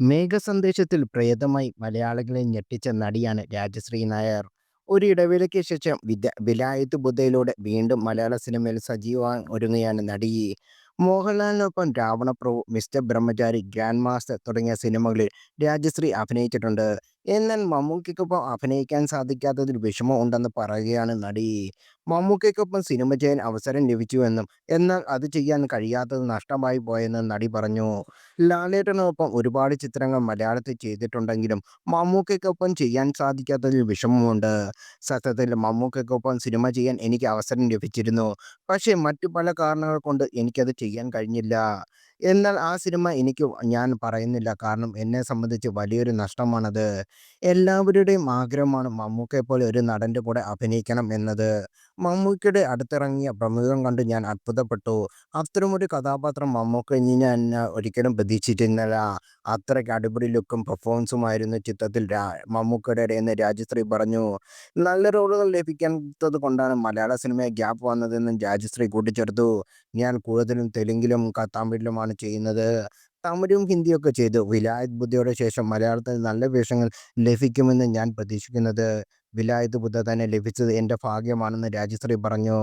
മേഘസന്ദേശത്തിൽ പ്രേതമായി മലയാളികളെ ഞെട്ടിച്ച നടിയാണ് രാജശ്രീ നായർ. ഒരു ഇടവേളയ്ക്ക് ശേഷം വിലായത്ത് ബുദ്ധയിലൂടെ വീണ്ടും മലയാള സിനിമയിൽ സജീവമാകാൻ ഒരുങ്ങുകയാണ് നടി. മോഹൻലാലിനൊപ്പം രാവണപ്രഭു, മിസ്റ്റർ ബ്രഹ്മചാരി, ഗ്രാൻഡ് മാസ്റ്റർ തുടങ്ങിയ സിനിമകളിൽ രാജശ്രീ അഭിനയിച്ചിട്ടുണ്ട്. എന്നാൽ മമ്മൂക്കയ്ക്കൊപ്പം അഭിനയിക്കാൻ സാധിക്കാത്തതിൽ വിഷമം ഉണ്ടെന്ന് പറയുകയാണ് നടി. മമ്മൂക്കയ്ക്കൊപ്പം സിനിമ ചെയ്യാൻ അവസരം ലഭിച്ചുവെന്നും എന്നാൽ അത് ചെയ്യാൻ കഴിയാത്തത് നഷ്ടമായി പോയെന്നും നടി പറഞ്ഞു. ലാലേട്ടനൊപ്പം ഒരുപാട് ചിത്രങ്ങൾ മലയാളത്തിൽ ചെയ്തിട്ടുണ്ടെങ്കിലും മമ്മൂക്കയ്ക്കൊപ്പം ചെയ്യാൻ സാധിക്കാത്തതിൽ വിഷമമുണ്ട്. സത്യത്തിൽ മമ്മൂക്കയ്ക്കൊപ്പം സിനിമ ചെയ്യാൻ എനിക്ക് അവസരം ലഭിച്ചിരുന്നു. പക്ഷേ മറ്റു പല കാരണങ്ങൾ കൊണ്ട് എനിക്കത് ചെയ്യാൻ കഴിഞ്ഞില്ല. എന്നാൽ ആ സിനിമ ഞാൻ പറയുന്നില്ല. കാരണം എന്നെ സംബന്ധിച്ച് വലിയൊരു നഷ്ടമാണത്. എല്ലാവരുടെയും ആഗ്രഹമാണ് മമ്മൂക്കയെപ്പോലെ ഒരു നടൻ്റെ കൂടെ അഭിനയിക്കണം എന്നത്. മമ്മൂക്കയുടെ അടുത്തിറങ്ങിയ പ്രമുഖം കണ്ട് ഞാൻ അത്ഭുതപ്പെട്ടു. അത്തരമൊരു കഥാപാത്രം മമ്മൂക്കയിൽ നിന്ന് ഞാൻ ഒരിക്കലും പ്രതീക്ഷിച്ചിരുന്നില്ല. അത്രയ്ക്ക് അടിപൊളി ലുക്കും പെർഫോമൻസുമായിരുന്നു ചിത്രത്തിൽ മമ്മൂക്കയുടേതെന്ന് രാജശ്രീ പറഞ്ഞു. നല്ല റോളുകൾ ലഭിക്കാത്തത് കൊണ്ടാണ് മലയാള സിനിമയിൽ ഗ്യാപ്പ് വന്നതെന്നും രാജശ്രീ കൂട്ടിച്ചേർത്തു. ഞാൻ കൂടുതലും തെലുങ്കിലും തമിഴിലുമാണ് ചെയ്യുന്നത്. തമിഴും ഹിന്ദിയൊക്കെ ചെയ്തു. വിലായത് ബുദ്ധയുടെ ശേഷം മലയാളത്തിൽ നല്ല വേഷങ്ങൾ ലഭിക്കുമെന്ന് ഞാൻ പ്രതീക്ഷിക്കുന്നത്. വിലായത് ബുദ്ധ തന്നെ ലഭിച്ചത് എൻ്റെ ഭാഗ്യമാണെന്ന് രാജശ്രീ പറഞ്ഞു.